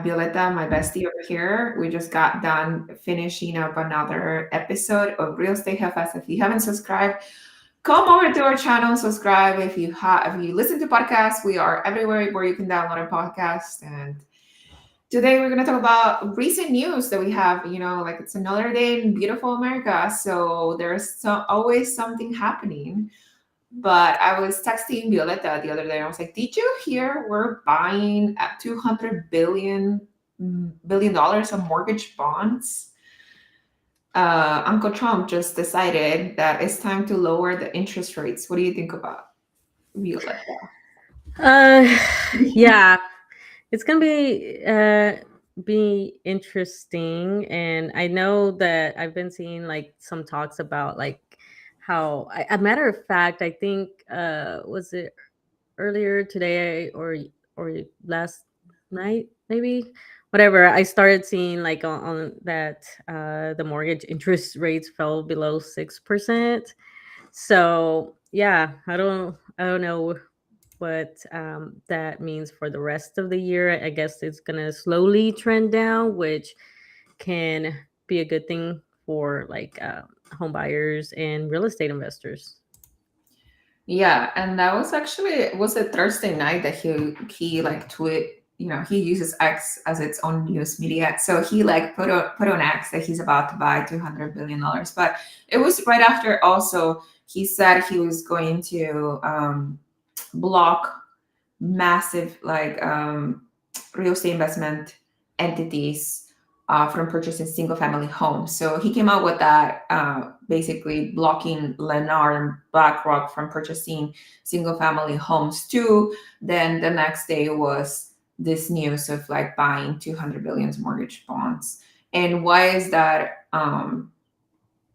Violeta, my bestie over here. We just got done finishing up another episode of Real Estate Jefas. If you haven't subscribed, come over to our channel, subscribe. If you listen to podcasts, we are everywhere where you can download a podcast. And today we're gonna talk about recent news that we have. Like it's another day in beautiful America, so always something happening. But I was texting Violeta the other day. I was like, "Did you hear we're buying at $200 billion of mortgage bonds?" Uncle Trump just decided that it's time to lower the interest rates. What do you think about Violeta? Uh, yeah, it's gonna be interesting, and I know that I've been seeing like some talks about like how, a matter of fact, I think was it earlier today or last night maybe, whatever. I started seeing like on that the mortgage interest rates fell below 6%. So yeah, I don't know what that means for the rest of the year. I guess it's gonna slowly trend down, which can be a good thing for like home buyers and real estate investors. Yeah, and that was actually was it Thursday night that he like tweet. He uses X as its own news media, so he like put on X that he's about to buy $200 billion. But it was right after also he said he was going to block massive like real estate investment entities from purchasing single family homes. So he came out with that, basically blocking Lennar and BlackRock from purchasing single family homes too. Then the next day was this news of like buying 200 billion mortgage bonds. And why is that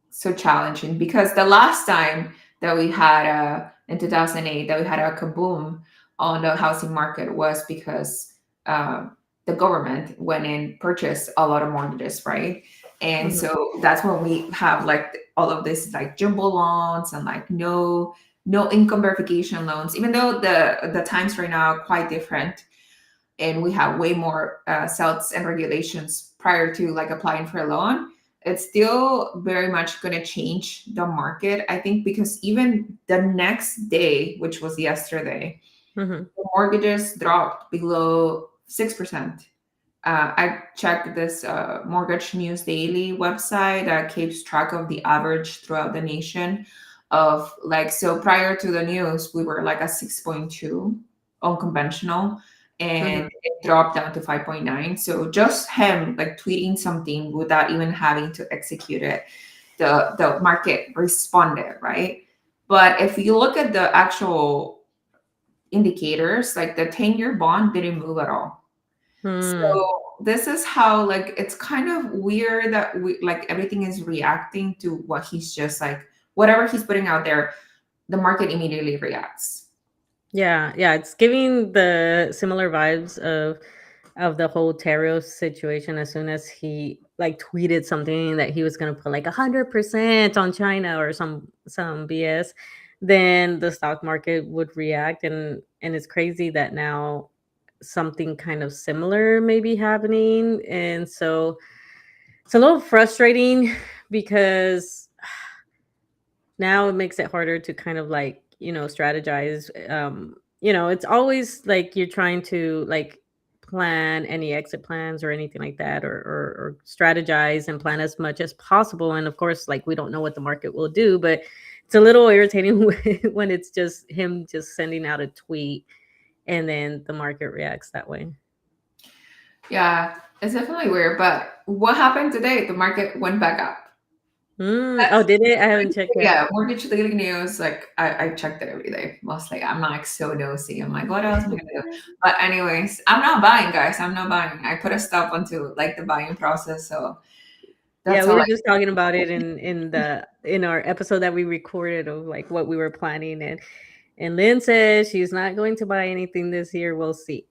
so challenging? Because the last time that we had in 2008 that we had a kaboom on the housing market was because the government went and purchased a lot of mortgages, right? And Mhm. so that's when we have like all of this like jumbo loans and like no income verification loans, even though the times right now are quite different and we have way more cells and regulations prior to like applying for a loan. It's still very much going to change the market, I think, because even the next day, which was yesterday, Mhm. the mortgages dropped below 6%. I checked this Mortgage News Daily website that keeps track of the average throughout the nation of like, so prior to the news, we were like a 6.2 on conventional Mhm. and it dropped down to 5.9. So just him like tweeting something without even having to execute it, the market responded, right? But if you look at the actual indicators, like the 10-year bond didn't move at all. Hmm. So this is how like it's kind of weird that we like everything is reacting to what he's just like whatever he's putting out there, the market immediately reacts. Yeah, yeah, it's giving the similar vibes of the whole Tarot situation. As soon as he like tweeted something that he was gonna put like 100% on China or some BS, then the stock market would react, and it's crazy that now something kind of similar may be happening. And so it's a little frustrating because now it makes it harder to kind of like strategize. It's always like you're trying to like plan any exit plans or anything like that, or strategize and plan as much as possible. And of course, like, we don't know what the market will do, but it's a little irritating when it's just him just sending out a tweet and then the market reacts that way. Yeah, it's definitely weird. But what happened today? The market went back up. Oh, That's did it? I haven't checked yet. yeah, mortgage daily news. Like I checked it every day. Mostly, I'm like so nosy. I'm like, what else am I gonna do? But anyways, I'm not buying, guys. I'm not buying. I put a stop onto like the buying process. So Yeah, that's we all were I just talking about it in our episode that we recorded of like what we were planning, and Lynn says she's not going to buy anything this year. We'll see.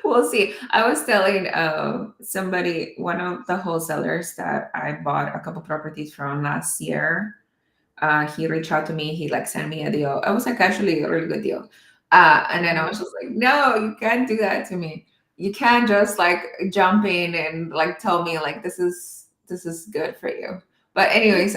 we'll see. I was telling somebody, one of the wholesalers that I bought a couple properties from last year. He reached out to me. He like sent me a deal. It was like actually a really good deal. And then I was just like, no, you can't do that to me. You can't just like jump in and like tell me like this is good for you. But anyways,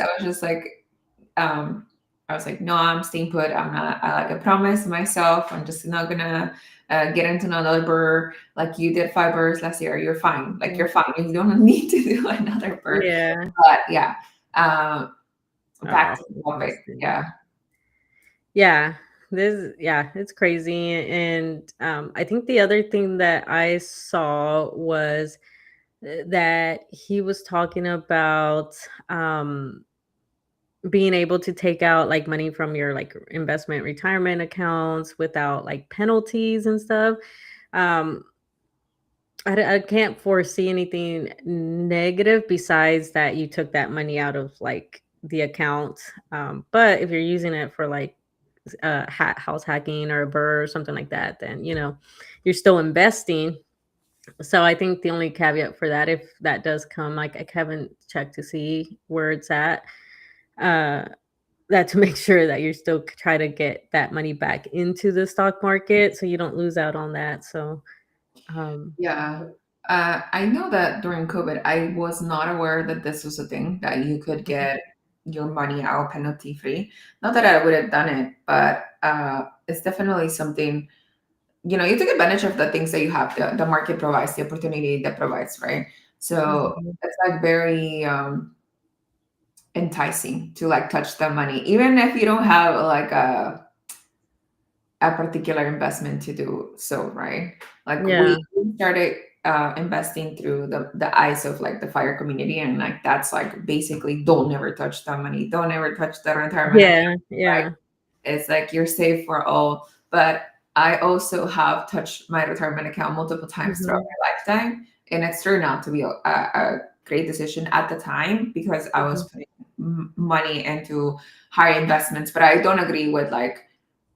um I was like, no, I'm staying put. I'm not. I promised myself I'm just not gonna get into another burr. Like you did 5 burrs last year. You're fine. Like you're fine. You don't need to do another burr. Yeah. But yeah, um, back Oh, to the that's topic. interesting. Yeah, Yeah, it's crazy. And I think the other thing that I saw was that he was talking about being able to take out like money from your like investment retirement accounts without like penalties and stuff. Um, I can't foresee anything negative besides that you took that money out of like the account. But if you're using it for like house hacking or a burr or something like that, then you're still investing. So I think the only caveat for that, if that does come, like I haven't checked to see where it's at, uh, that to make sure that you're still try to get that money back into the stock market so you don't lose out on that. So um, yeah. I know that during COVID, I was not aware that this was a thing that you could mhm, get your money out penalty free. Not that I would have done it, but it's definitely something. You take advantage of the things that you have. The market provides, the opportunity that provides, right? So mhm, it's like very enticing to like touch the money, even if you don't have like a particular investment to do so, right? Like yeah, we started investing through the eyes of like the fire community, and like that's like basically don't ever touch the money, don't ever touch the retirement account, yeah, right? yeah, It's like you're safe for all. But I also have touched my retirement account multiple times throughout mhm, my lifetime, and it's turned out to be a great decision at the time because I mhm, was putting money into higher investments. But I don't agree with like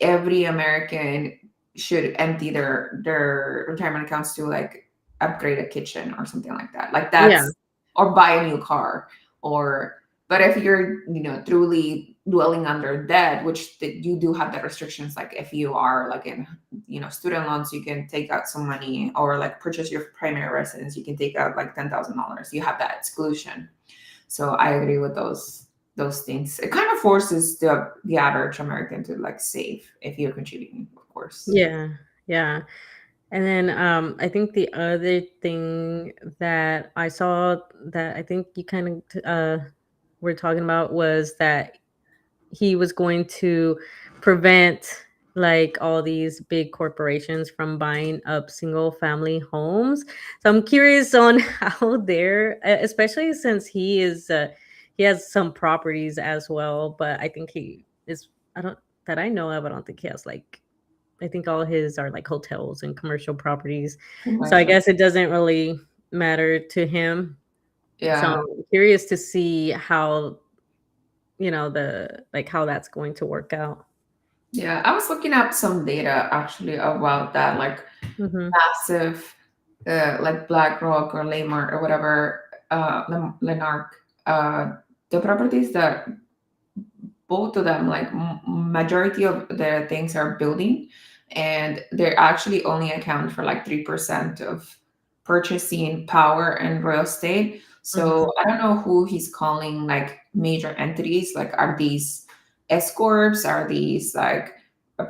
every American should empty their retirement accounts to like upgrade a kitchen or something like that. Like yeah, that's or buy a new car or but if you're truly dwelling under debt, which you do have the restrictions, like if you are like in student loans, you can take out some money or like purchase your primary residence, you can take out like $10,000. You have that exclusion. So I agree with those things. It kind of forces the average American to like save if you're contributing, of course. yeah, yeah. And then I think the other thing that I saw that I think you kind of were talking about was that he was going to prevent like all these big corporations from buying up single family homes. So I'm curious on how they're, especially since he has some properties as well, but I think he is, I don't, that I know of, I don't think he has like, I think all his are like hotels and commercial properties. So I Commercial. guess it doesn't really matter to him. So Yeah. I'm curious to see how, the like how that's going to work out. Yeah. I was looking up some data actually about that, like Mhm, massive, like BlackRock or Lamar or whatever, Lenark, the properties that both of them, like majority of their things are building, and they actually only account for like 3% of purchasing power and real estate. mhm, So I don't know who he's calling like major entities. Like, are these S corps? Are these like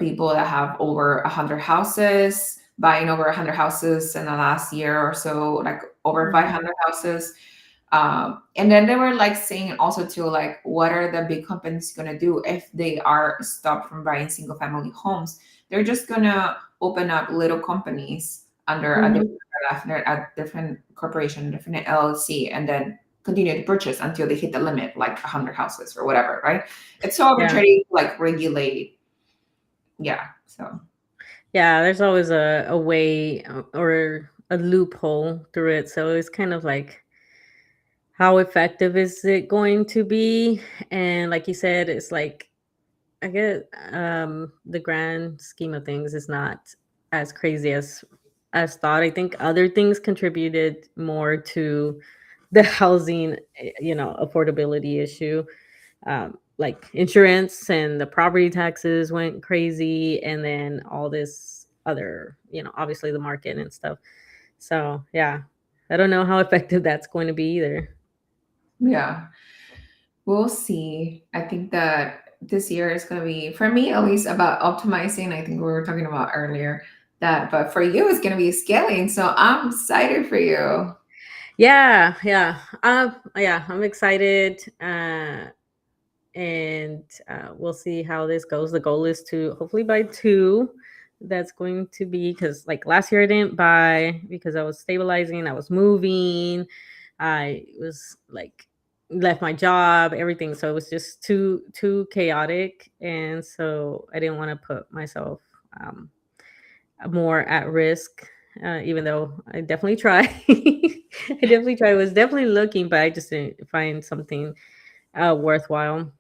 people that have over 100 houses, buying over 100 houses in the last year or so, like over mhm. 500 houses? And then they were like saying also too, like, what are the big companies gonna do if they are stopped from buying single family homes? They're just gonna open up little companies under Mhm. a different corporation, different LLC, and then continue to purchase until they hit the limit, like 100 houses or whatever, right? It's so Yeah. arbitrary, like regulate. Yeah. So Yeah, there's always a way or a loophole through it. So it's kind of like how effective is it going to be? And like you said, it's like I get the grand scheme of things is not as crazy as thought. I think other things contributed more to the housing, affordability issue. like insurance and the property taxes went crazy, and then all this other, obviously the market and stuff. So yeah, I don't know how effective that's going to be either. Yeah. We'll see. I think that this year is going to be, for me at least, about optimizing. I think we were talking about earlier that, but for you, it's going to be scaling. So I'm excited for you. Yeah, I'm excited. And we'll see how this goes. The goal is to hopefully buy two. That's going to be, because like last year I didn't buy because I was stabilizing, I was moving, I was like left my job, everything. So it was just too chaotic, and so I didn't want to put myself um, more at risk. Even though I definitely try, I definitely try. I was definitely looking, but I just didn't find something worthwhile.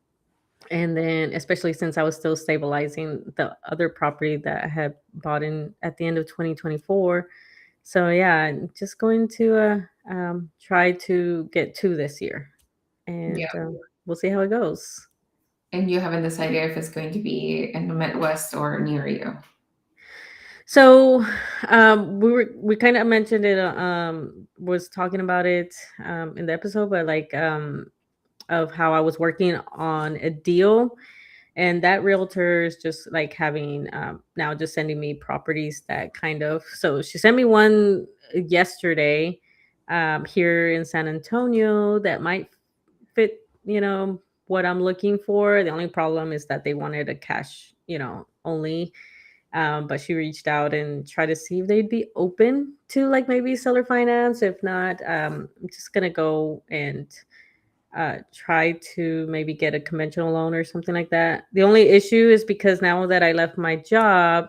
And then, especially since I was still stabilizing the other property that I had bought in at the end of 2024. So yeah, I'm just going to try to get two this year, Yeah. and we'll see how it goes. And you haven't decided if it's going to be in the Midwest or near you. So we kind of mentioned it, was talking about it in the episode, but like of how I was working on a deal, and that realtor is just like having now just sending me properties that kind of, so she sent me one yesterday here in San Antonio that might fit, what I'm looking for. The only problem is that they wanted a cash, only. But she reached out and tried to see if they'd be open to like maybe seller finance. If not, I'm just gonna go and try to maybe get a conventional loan or something like that. The only issue is because now that I left my job,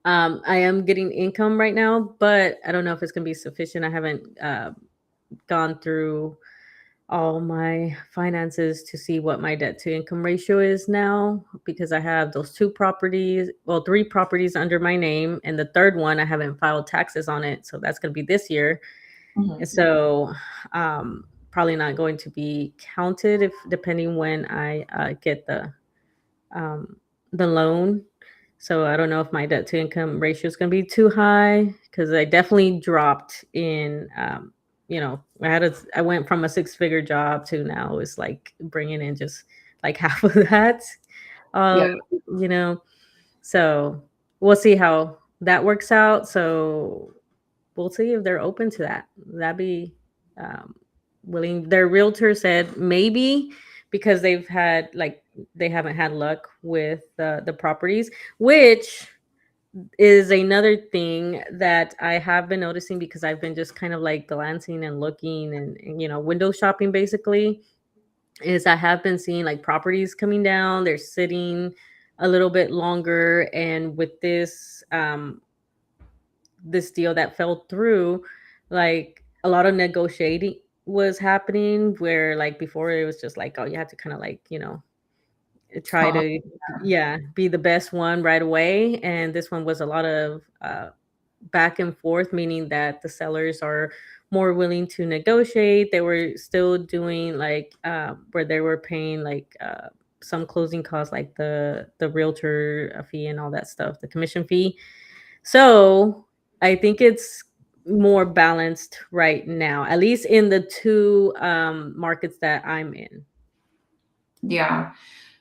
I am getting income right now, but I don't know if it's going to be sufficient. I haven't gone through all my finances to see what my debt to income ratio is now, because I have those two properties, well, three properties under my name, and the third one I haven't filed taxes on it, so that's going to be this year. And Mhm. so probably not going to be counted if depending when I um, the loan. So I don't know if my debt to income ratio is going to be too high, because I definitely dropped in. I went from a six-figure job to now it's like bringing in just like half of that. Yeah. Uh, you know, so we'll see how that works out. So we'll see if they're open to that. That'd be um, willing. Their realtor said maybe, because they haven't had luck with the properties, which is another thing that I have been noticing, because I've been just kind of like glancing and looking and window shopping basically. Is I have been seeing like properties coming down, they're sitting a little bit longer, and with this deal that fell through, like a lot of negotiating was happening, where like before it was just like, oh, you had to kind of like, try Oh, to, yeah, be the best one right away. And this one was a lot of back and forth, meaning that the sellers are more willing to negotiate. They were still doing like where they were paying like some closing costs, like the realtor fee and all that stuff, the commission fee. So I think it's more balanced right now, at least in the two markets that I'm in. yeah.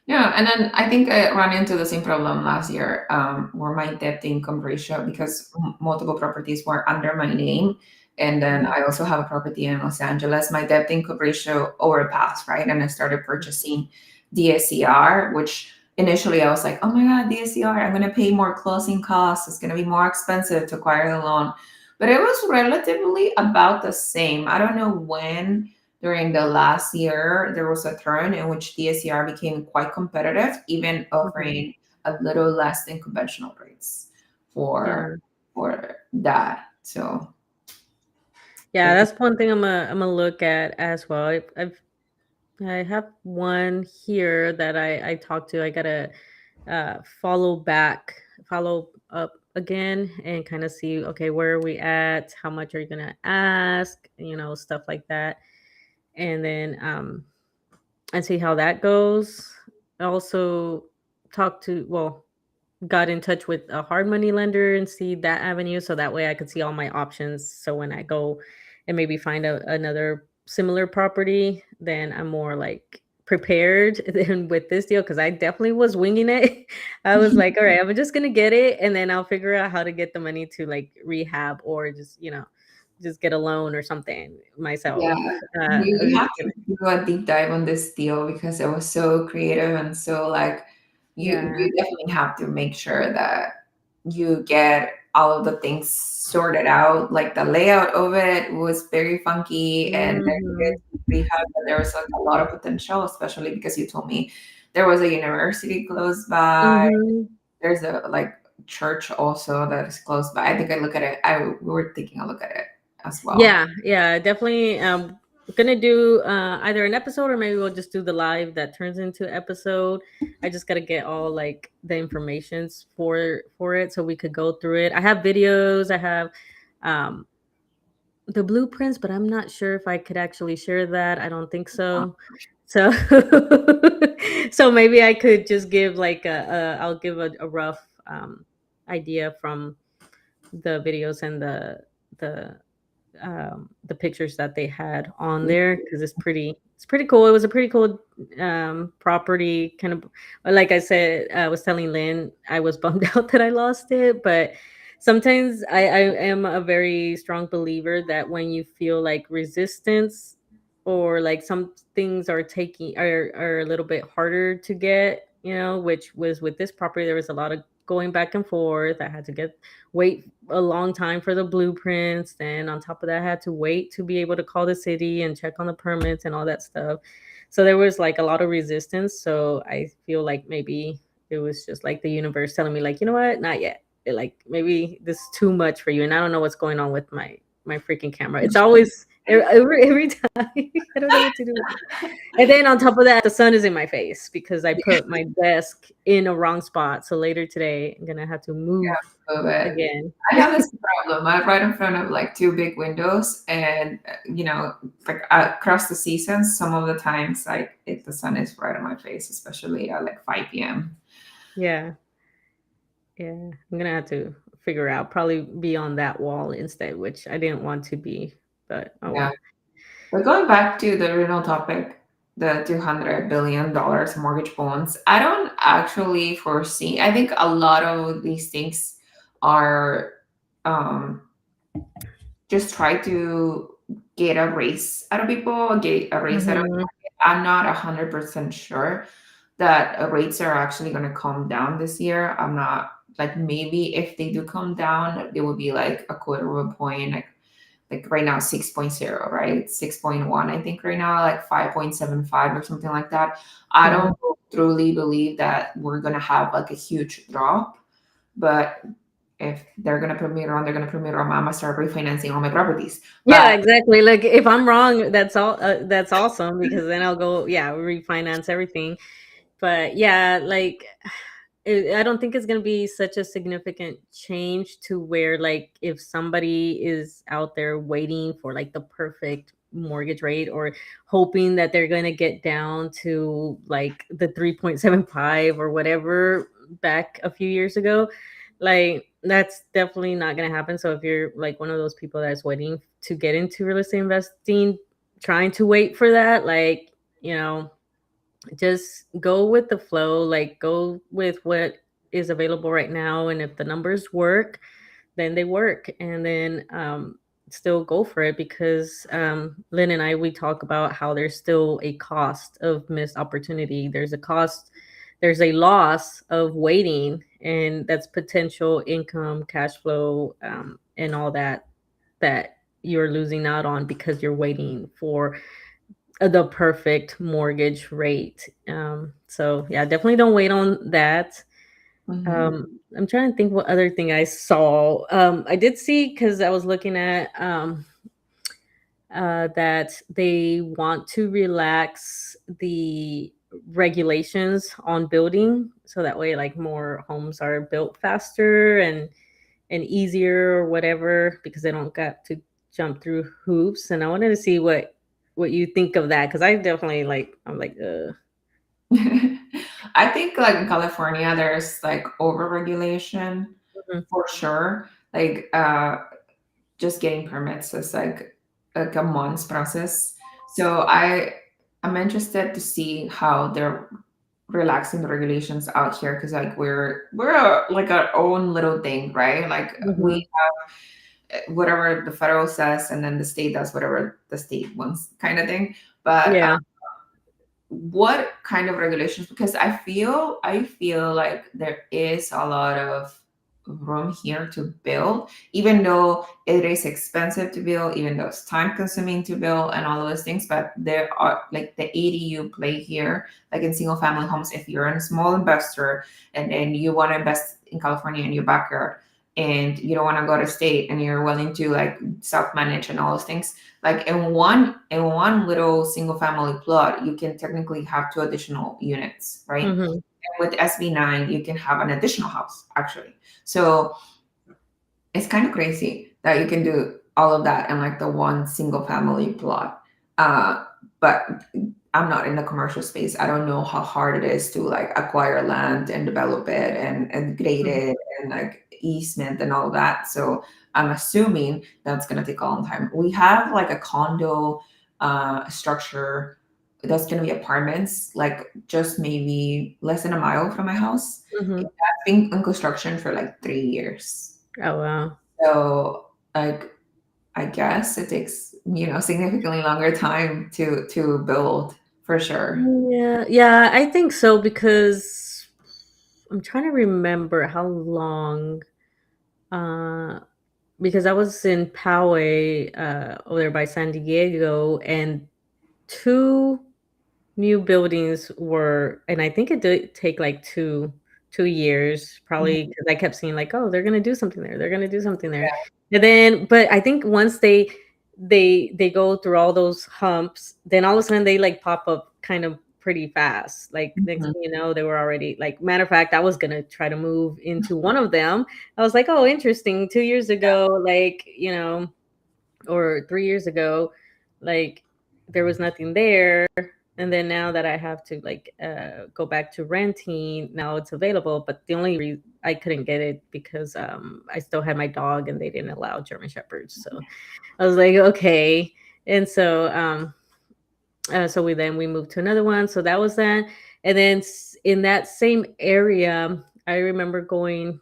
Yeah, and then I think I ran into the same problem last year, where my debt to income ratio, because multiple properties were under my name, and then Mhm. I also have a property in Los Angeles. My debt to income ratio overpassed, right? And I started purchasing DSCR, which initially I was like, oh my God, DSCR, I'm going to pay more closing costs. It's going to be more expensive to acquire the loan. But it was relatively about the same. I don't know when during the last year, there was a turn in which DSCR became quite competitive, even Mhm. offering a little less than conventional rates for Yeah. for that. So Yeah, it, that's one thing I'm gonna look at as well. I have one here that I talked to. I gotta follow up again, and kind of see, okay, where are we at? How much are you gonna ask? Stuff like that. And then and see how that goes. I also talked to, well, got in touch with a hard money lender and see that avenue, so that way I could see all my options. So when I go and maybe find another similar property, then I'm more like prepared than with this deal, because I definitely was winging it. I was like, all right, I'm just gonna get it, and then I'll figure out how to get the money to like rehab, or just, just get a loan or something Yeah, myself. I we was have just to gonna, do a deep dive on this deal because it was so creative and so like yeah. you definitely have to make sure that you get all of the things sorted out. Like the layout of it was very funky and very good Hmm. to rehab, but there was like a lot of potential, especially because you told me there was a university close by. Hmm. There's a like church also that is close by. I think I look at it. We were taking a look at it as well. Yeah, yeah, definitely. Gonna do either an episode, or maybe we'll just do the live that turns into episode. I just gotta get all like the informations for it, so we could go through it. I have videos, I have um the blueprints, but I'm not sure if I could actually share that. I don't think so. So so maybe I could just give like I'll give a rough idea from the videos and the pictures that they had on there, because it's pretty cool. It was a pretty cool property, kind of. Like I said, I was telling Lynn, I was bummed out that I lost it, but sometimes I am a very strong believer that when you feel like resistance, or like some things are a little bit harder to get, which was with this property. There was a lot of going back and forth. I had to wait a long time for the blueprints. Then on top of that, I had to wait to be able to call the city and check on the permits and all that stuff. So there was like a lot of resistance. So I feel like maybe it was just like the universe telling me, like, you know what, not yet. Like, maybe this is too much for you. And I don't know what's going on with my freaking camera. It's always every time. I don't know what to do with it. And then on top of that, the sun is in my face because I put my desk in a wrong spot. So later today, I'm gonna have to move Of it. again. I have this problem. I'm right in front of like two big windows, and like across the seasons, some of the times, like if the sun is right on my face, especially at like 5 p.m. Yeah, yeah. I'm gonna have to figure out, probably be on that wall instead, which I didn't want to be, but oh Yeah. well. But going back to the original topic, the $200 billion mortgage bonds, I don't actually foresee. I think a lot of these things are um, just try to get a raise out of people, get a raise out of. Hmm. I'm not 100% sure that rates are actually going to come down this year. I'm not like, maybe if they do come down, they will be like a quarter of a point, like right now 6.0, right? 6.1, I think right now, like 5.75 or something like that. I Yeah. don't truly believe that we're gonna have like a huge drop, but if they're gonna put me around, they're gonna put me around. I'm gonna start refinancing all my properties. Yeah, But exactly. Like, if I'm wrong, that's all. That's awesome, because then I'll go, yeah, refinance everything. But yeah, like, I don't think it's going to be such a significant change to where, like, if somebody is out there waiting for like the perfect mortgage rate, or hoping that they're going to get down to like the 3.75 or whatever back a few years ago, like, that's definitely not going to happen. So if you're like one of those people that's waiting to get into real estate investing, trying to wait for that, like, you know, just go with the flow, like, go with what is available right now, and if the numbers work, then they work, and then still go for it, because Lynn and I, we talk about how there's still a cost of missed opportunity. There's a cost, there's a loss of waiting, and that's potential income, cash flow, and all that you're losing out on because you're waiting for the perfect mortgage rate. So yeah, definitely don't wait on that. mhm, I'm trying to think what other thing I saw. I did see, because I was looking at that they want to relax the regulations on building, so that way like more homes are built faster and easier or whatever, because they don't got to jump through hoops. And I wanted to see what you think of that, because I definitely I'm like, I think like in California, there's like overregulation mhm, for sure. Like just getting permits is like a month's process. So I'm interested to see how they're relaxing the regulations out here because like like our own little thing, right? Like we mhm. whatever the federal says, and then the state does whatever the state wants, kind of thing. But Yeah. what kind of regulations? Because I feel like there is a lot of room here to build, even though it is expensive to build, even though it's time consuming to build and all of those things. But there are like the ADU play here, like in single family homes. If you're a small investor and then you want to invest in California in your backyard, and you don't want to go to state, and you're willing to like self manage and all those things, like in one little single family plot you can technically have two additional units, right? Mhm. And with SB9 you can have an additional house actually. So it's kind of crazy that you can do all of that in like the one single family plot. But I'm not in the commercial space. I don't know how hard it is to like acquire land and develop it and grade Mhm. it and like easement and all that. So I'm assuming that's gonna take a long time. We have like a condo structure that's gonna be apartments, like just maybe less than a mile from my house. Mhm. It's been in construction for like 3 years. Oh wow. So like I guess it takes, significantly longer time to build for sure. Yeah, yeah, I think so because I'm trying to remember how long. Uh, because I was in Poway, over there by San Diego, and two new buildings were, and I think it did take like two years, probably because I kept seeing like, oh, they're gonna do something there, they're gonna do something there, and then, but I think once they go through all those humps, then all of a sudden they like pop up kind of pretty fast. Like next Mhm. thing you know, they were already like. Matter of fact, I was gonna try to move into one of them. I was like, oh, interesting. 2 years ago, like or 3 years ago, like there was nothing there, and then now that I have to like go back to renting, now it's available. But the only reason I couldn't get it because I still had my dog and they didn't allow German shepherds. So I was like, okay. And so we moved to another one. So that was that. And then in that same area, I remember going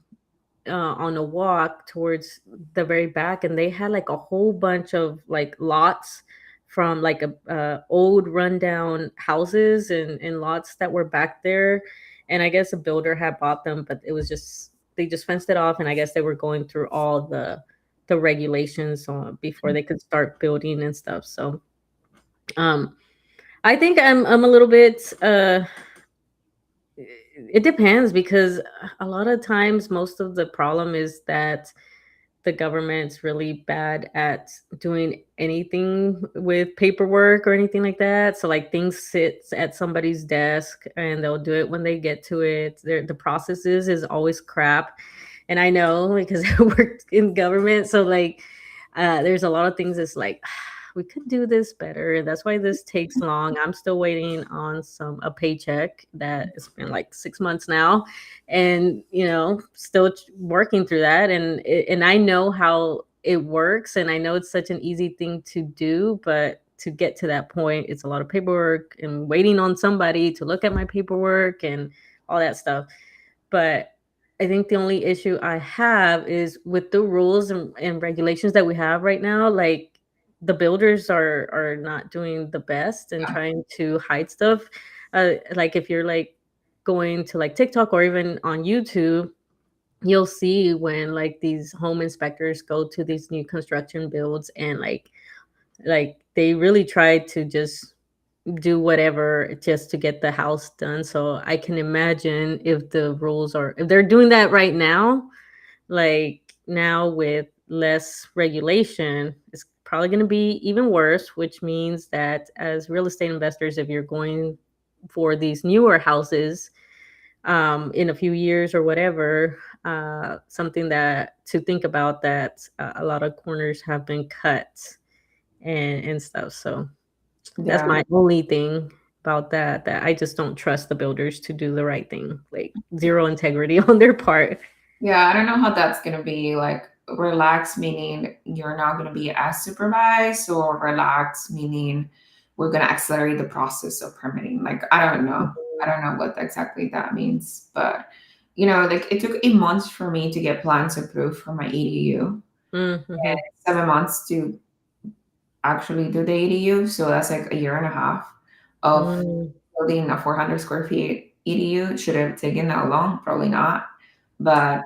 on a walk towards the very back, and they had like a whole bunch of like lots from like a old rundown houses and lots that were back there. And I guess a builder had bought them, but it was just they just fenced it off, and I guess they were going through all the regulations before they could start building and stuff. So um I think I'm a little bit it depends because a lot of times most of the problem is that the government's really bad at doing anything with paperwork or anything like that. So like things sit at somebody's desk and they'll do it when they get to it. The processes is always crap. And I know because I worked in government. So like there's a lot of things that's like we could do this better. That's why this takes long. I'm still waiting on a paycheck that it's been like 6 months now, and still working through that. And I know how it works, and I know it's such an easy thing to do, but to get to that point, it's a lot of paperwork and waiting on somebody to look at my paperwork and all that stuff. But I think the only issue I have is with the rules and regulations that we have right now. Like the builders are not doing the best and Yeah. trying to hide stuff. Like if you're like going to like TikTok or even on YouTube, you'll see when like these home inspectors go to these new construction builds, and like they really try to just do whatever just to get the house done. So I can imagine if they're doing that right now, like now with less regulation, it's probably going to be even worse, which means that as real estate investors, if you're going for these newer houses in a few years or whatever, something that to think about, that a lot of corners have been cut and stuff. So That's Yeah. my only thing about that, that I just don't trust the builders to do the right thing. Like zero integrity on their part. Yeah, I don't know how that's gonna be like relaxed, meaning you're not gonna be as supervised, or relaxed, meaning we're gonna accelerate the process of permitting. Like, I don't know. I don't know what exactly that means, but like it took 8 months for me to get plans approved for my ADU, Mm-hmm. 7 months to actually do the ADU. So that's like a year and a half of Mm. building a 400 square feet EDU. Should have taken that long? Probably not. But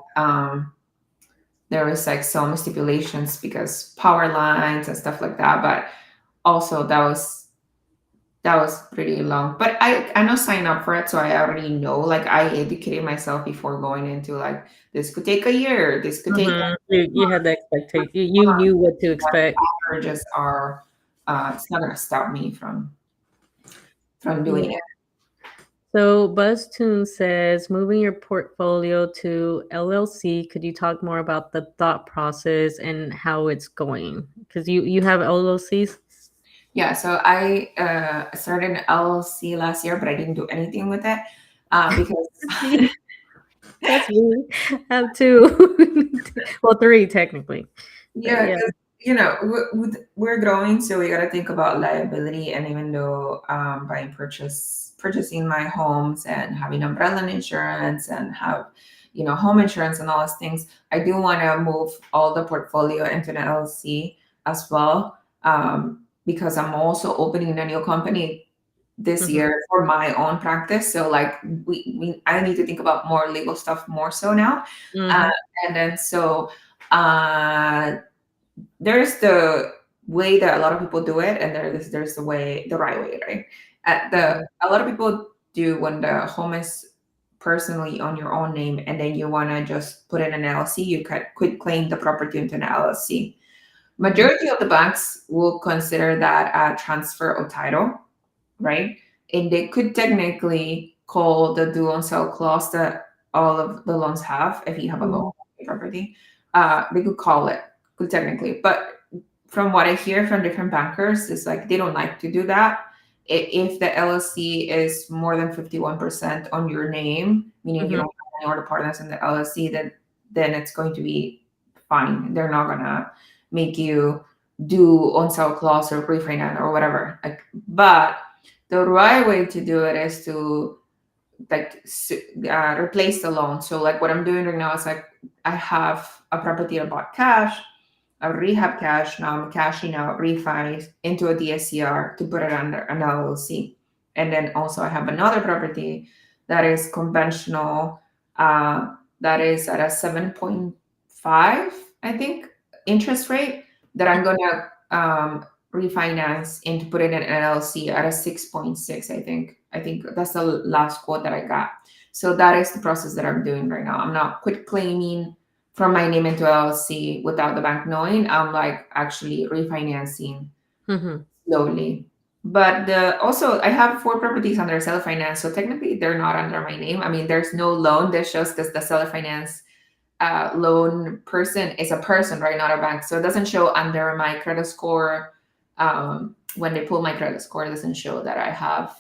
there was like some stipulations because power lines and stuff like that. But also that was pretty long. But I know sign up for it, so I already know. Like, I educated myself before going into like, this could take a year, this could take Mm-hmm. You had the expectation. You knew what to expect. averages are. It's not gonna stop me from Yeah. doing it. So BuzzTune says moving your portfolio to LLC. Could you talk more about the thought process and how it's going? Because you have LLCs. Yeah, so I started an LLC last year, but I didn't do anything with it because That's me. That's me. I have two. Well, three technically. But yeah, yeah. because we're growing, so we got to think about liability. And even though by purchasing my homes and having umbrella insurance and have home insurance and all those things, I do want to move all the portfolio into an LLC as well, because I'm also opening a new company this Mm-hmm. year for my own practice. So like I need to think about more legal stuff more so now, uh, Mm-hmm. and then so. Uh, there's the way that a lot of people do it, and there's the right way, right? A lot of people do when the home is personally on your own name, and then you want to just put in an LLC. You could claim the property into an LLC. Mm-hmm. Majority of the banks will consider that a transfer of title, right? And they could technically call the do on sell clause that all of the loans have if you have a loan Mm-hmm. on property. They could call it, could technically. But from what I hear from different bankers, is like they don't like to do that. If the LLC is more than 51% on your name, meaning you Mm-hmm. don't have any other partners in the LLC, then it's going to be fine. They're not gonna make you do on sale clause or refinance or whatever. Like, but the right way to do it is to like replace the loan. So like what I'm doing right now is like, I have a property I bought cash, a rehab cash. Now I'm cashing out refi into a DSCR to put it under an LLC. And then also I have another property that is conventional, that is at a 7.5, I think, interest rate, that I'm gonna refinance and to put it in an LLC at a 6.6, I think. I think that's the last quote that I got. So that is the process that I'm doing right now. I'm not quit claiming from my name into LLC without the bank knowing. I'm like actually refinancing Mm-hmm. slowly. But also I have four properties under seller finance, so technically they're not under my name. I mean, there's no loan. This shows because the seller finance loan person is a person, right, not a bank. So it doesn't show under my credit score. When they pull my credit score, it doesn't show that I have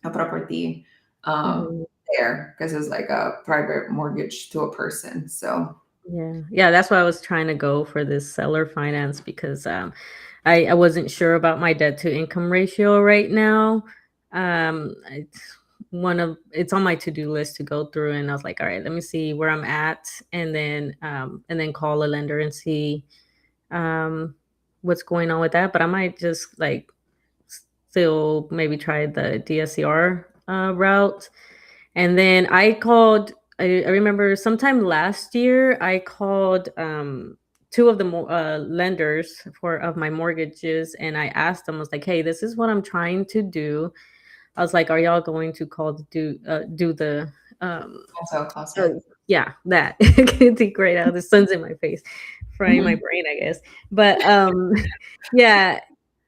a property Mm-hmm. there, because it's like a private mortgage to a person. So Yeah. Yeah, that's why I was trying to go for this seller finance because I wasn't sure about my debt to income ratio right now. It's it's on my to-do list to go through, and I was like, all right, let me see where I'm at, and then call a lender and see um what's going on with that. But I might just like still maybe try the DSCR route. And then I called, I remember sometime last year, I called two of the lenders for of my mortgages, and I asked them, I was like, hey, this is what I'm trying to do. I was like, are y'all going to call to do the um also class, yeah. oh yeah, that can't think right now. The sun's in my face, frying my Mhm. brain, I guess. But yeah,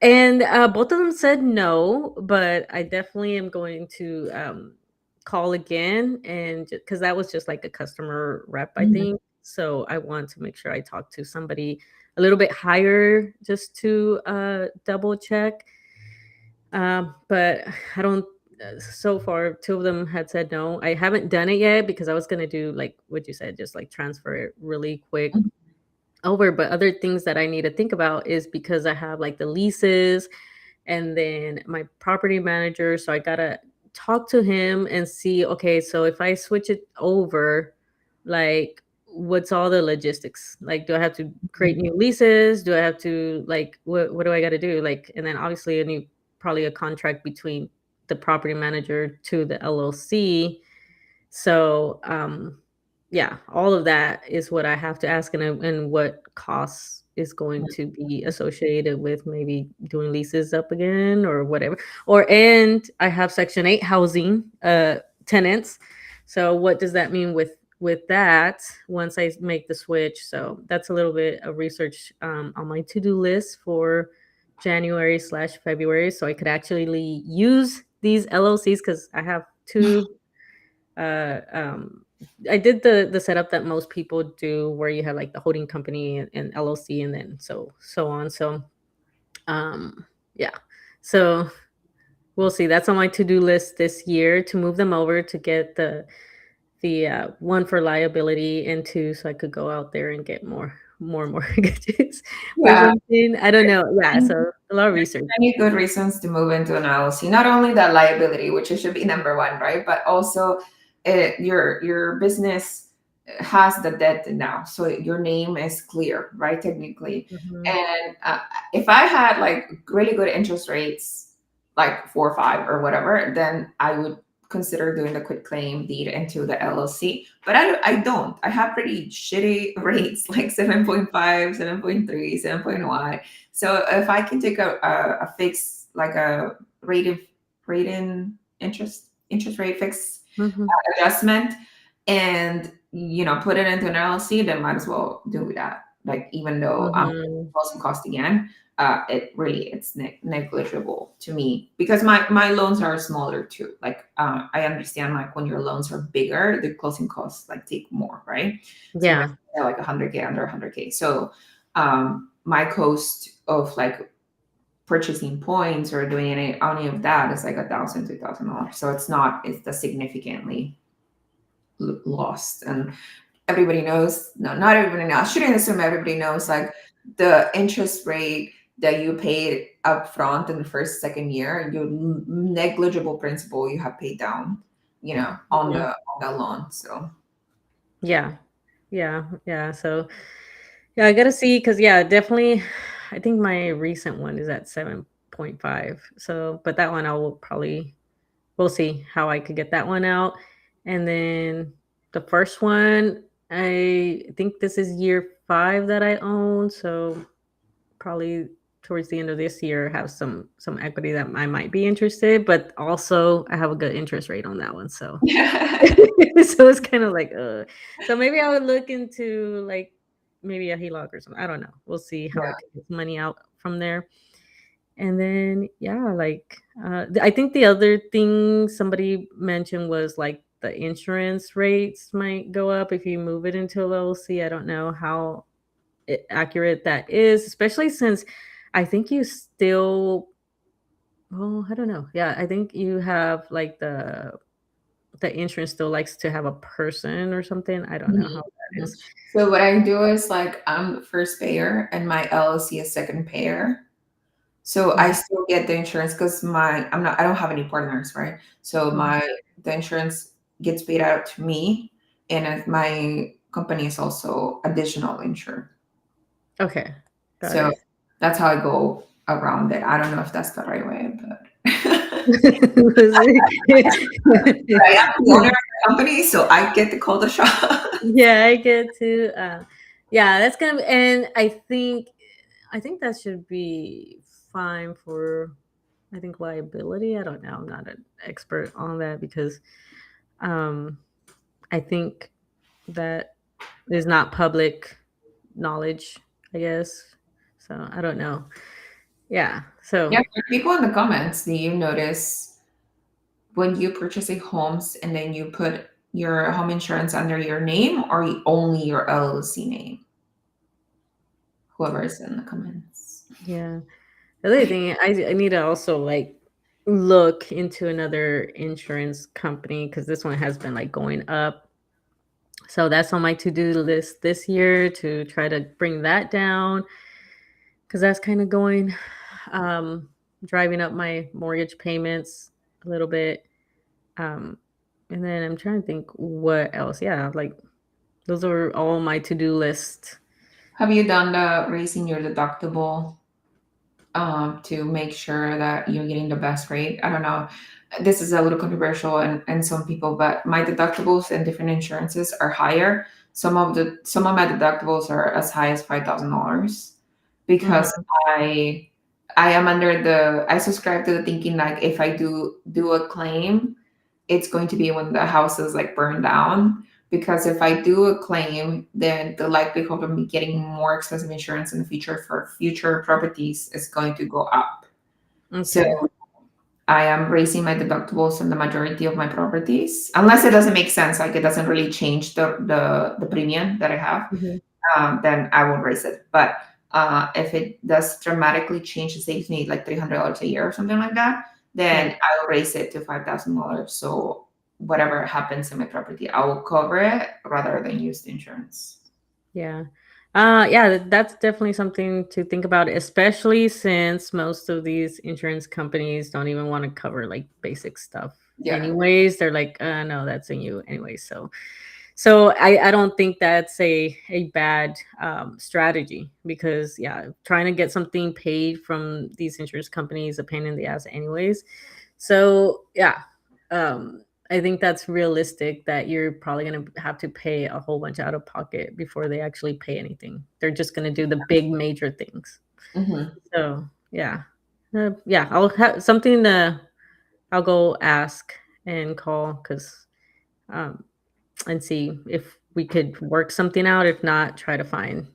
and both of them said no, but I definitely am going to call again, and because that was just like a customer rep, I Mhm. think. So I want to make sure I talk to somebody a little bit higher just to double check. But I don't. So far, two of them had said no. I haven't done it yet because I was gonna do like what you said, just like transfer it really quick over. But other things that I need to think about is because I have like the leases and then my property manager. So I gotta talk to him and see, okay, so if I switch it over, like what's all the logistics? Like, do I have to create new leases? Do I have to like what do I gotta do? Like, and then obviously a new probably a contract between the property manager to the LLC. So yeah, all of that is what I have to ask, and what costs is going to be associated with maybe doing leases up again or whatever. Or and I have Section 8 housing tenants. So what does that mean with that once I make the switch? So that's a little bit of research on my to-do list for January/February, so I could actually use these LLCs because I have two uh um I did the setup that most people do where you have like the holding company and LLC and then so on. So yeah. So we'll see. That's on my to-do list this year to move them over to get the one for liability and two so I could go out there and get more mortgages or Yeah. something. I don't know. Yeah, so a lot of research. Many good reasons to move into an LLC. Not only that liability, which it should be number one, right? But also your business has the debt now, so your name is clear, right? Technically, Mhm. and if I had like really good interest rates, like 4 or 5 or whatever, then I would consider doing the quit claim deed into the LLC. But I don't. I have pretty shitty rates, like 7.5, 7.3, 7.1. So if I can take a fixed, like a rate in interest rate fixed Mhm. adjustment, and put it into an LLC, then might as well do that. Like even though I'm Mhm. closing cost again, it's negligible to me because my loans are smaller too. Like I understand like when your loans are bigger, the closing costs like take more, right? So Yeah. they're like 100K, under 100K. So my cost of like purchasing points or doing any of that is like $1,000, $2,000. So it's the significantly lost. And everybody knows, no, not everybody knows, I shouldn't assume everybody knows like the interest rate that you paid up front in the first, second year, your negligible principal you have paid down, on Mhm. the loan. So Yeah. Yeah. Yeah. So yeah, I gotta see because yeah, definitely. I think my recent one is at 7.5. So, but that one I will probably we'll see how I could get that one out. And then the first one, I think this is year 5 that I own. So probably towards the end of this year have some equity that I might be interested, but also I have a good interest rate on that one. So so it's kind of like so maybe I would look into like maybe a HELOC or something. I don't know. We'll see how I yeah. can get money out from there. And then yeah, like I think the other thing somebody mentioned was like the insurance rates might go up if you move it into a LLC. I don't know how accurate that is, especially since I think you still well, I don't know. Yeah, I think you have like the insurance still likes to have a person or something. I don't know Mhm, how that mhm. is. So what I do is like I'm the first payer and my LLC is second payer. So I Mhm. still get the insurance because I don't have any partners, right? So Mhm. the insurance gets paid out to me, and if my company is also additional insured. Okay, got So it. that's how I go around it. I don't know if that's the right way, but I am the owner of the company, so I get to call the shot. Yeah, I get to. Yeah, that's gonna. And I think that should be fine for. I think liability. I don't know. I'm not an expert on that because um, I think that is not public knowledge. I guess so. I don't know. Yeah. Yeah, So for people in the comments, do you notice when you purchase a homes and then you put your home insurance under your name or only your LLC name? Whoever is in the comments. yeah. The other thing I need to also like. look into another insurance company because this one has been like going up. So that's on my to-do list this year to try to bring that down because that's kind of going um driving up my mortgage payments a little bit. Um and then I'm trying to think what else. Yeah, like those are all my to-do list. Have you done the raising your deductible to make sure that you're getting the best rate? I don't know. This is a little controversial and some people, but my deductibles and different insurances are higher. Some of my deductibles are as high as $5,000 because Mhm. I I am under the I subscribe to the thinking like if I do a claim, it's going to be when the house is like burned down. Because if I do a claim, then the likelihood of me getting more expensive insurance in the future for future properties is going to go up. So Okay. I am raising my deductibles on the majority of my properties, unless it doesn't make sense, like it doesn't really change the premium that I have, Mhm. then I won't raise it. But if it does dramatically change, it saves me like $300 a year or something like that, Yeah. then I'll raise it to $5,000. So whatever happens in my property, I will cover it rather than use the insurance. Yeah. Yeah, that's definitely something to think about, especially since most of these insurance companies don't even want to cover like basic stuff. Yeah. Anyways, they're like, no, that's in you anyway. So I don't think that's a bad strategy because yeah, trying to get something paid from these insurance companies is a pain in the ass anyways. So yeah, I think that's realistic that you're probably gonna have to pay a whole bunch out of pocket before they actually pay anything. They're just gonna do the big major things. Hmm. So yeah, yeah, I'll have something to. I'll go ask and call because um, and see if we could work something out. If not, try to find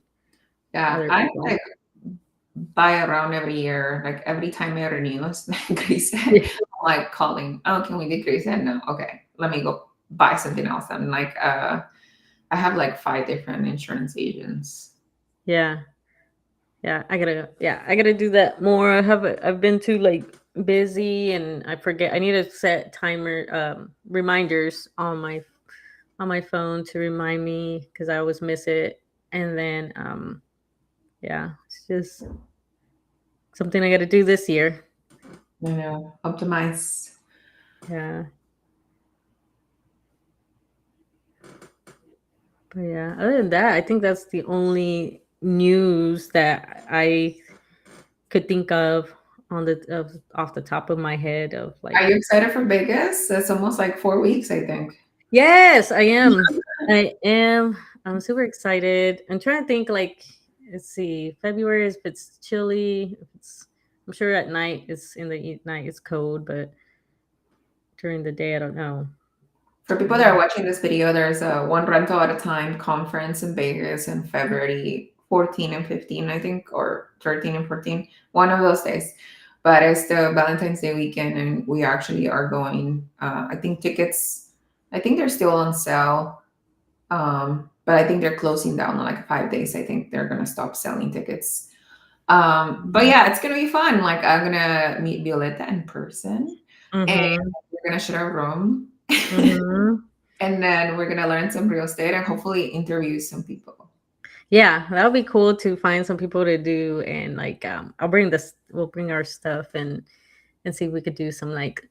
Yeah. other I people. like buy around every year, like every time it renews, increase it. Yeah. I'm like calling, oh, can we decrease it? No, okay, let me go buy something else. I'm like, I have like five different insurance agents. Yeah. I gotta do that more. I've been too like busy and I forget. I need to set timer reminders on my phone to remind me because I always miss it. And then yeah, it's just something I gotta do this year. Optimize. Yeah. But yeah, other than that, I think that's the only news that I could think of off the top of my head of Are like. you excited for Vegas? It's almost like 4 weeks, I think. Yes, I am. I am. I'm super excited. I'm trying to think like let's see, February if it's chilly, if it's I'm sure at night it's in the night it's cold, but during the day I don't know. For people that are watching this video, there's a one rental at a time conference in Vegas in February 14 and 15, I think, or 13 and 14, one of those days. But it's the Valentine's Day weekend, and we actually are going. I think tickets, I think they're still on sale, but I think they're closing down in like 5 days. I think they're gonna stop selling tickets. But yeah, it's gonna be fun. Like I'm gonna meet Violeta in person, and Mm-hmm. we're gonna share a room. Mm-hmm. And then we're gonna learn some real estate and hopefully interview some people. Yeah, that would be cool to find some people to do and like I'll bring this we'll bring our stuff and see if we could do some like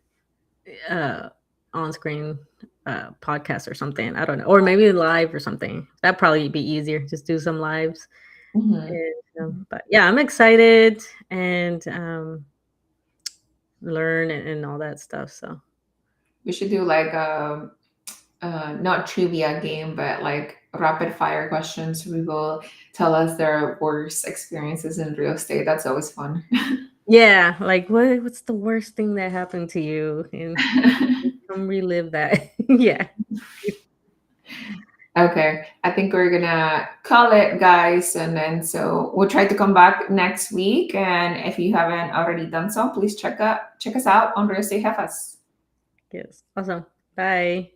uh on screen podcast or something. I don't know. Or maybe live or something. That'd probably be easier. Just do some lives. Mhm. And, but yeah, I'm excited and learn and all that stuff. So We should do like not trivia game, but like rapid fire questions. We will tell us their worst experiences in real estate. That's always fun. yeah, like what's the worst thing that happened to you? And come relive that. Yeah. Okay, I think we're gonna call it, guys, and then so we'll try to come back next week. And if you haven't already done so, please check us out on Real Estate Jefas. Yes. Awesome. Bye.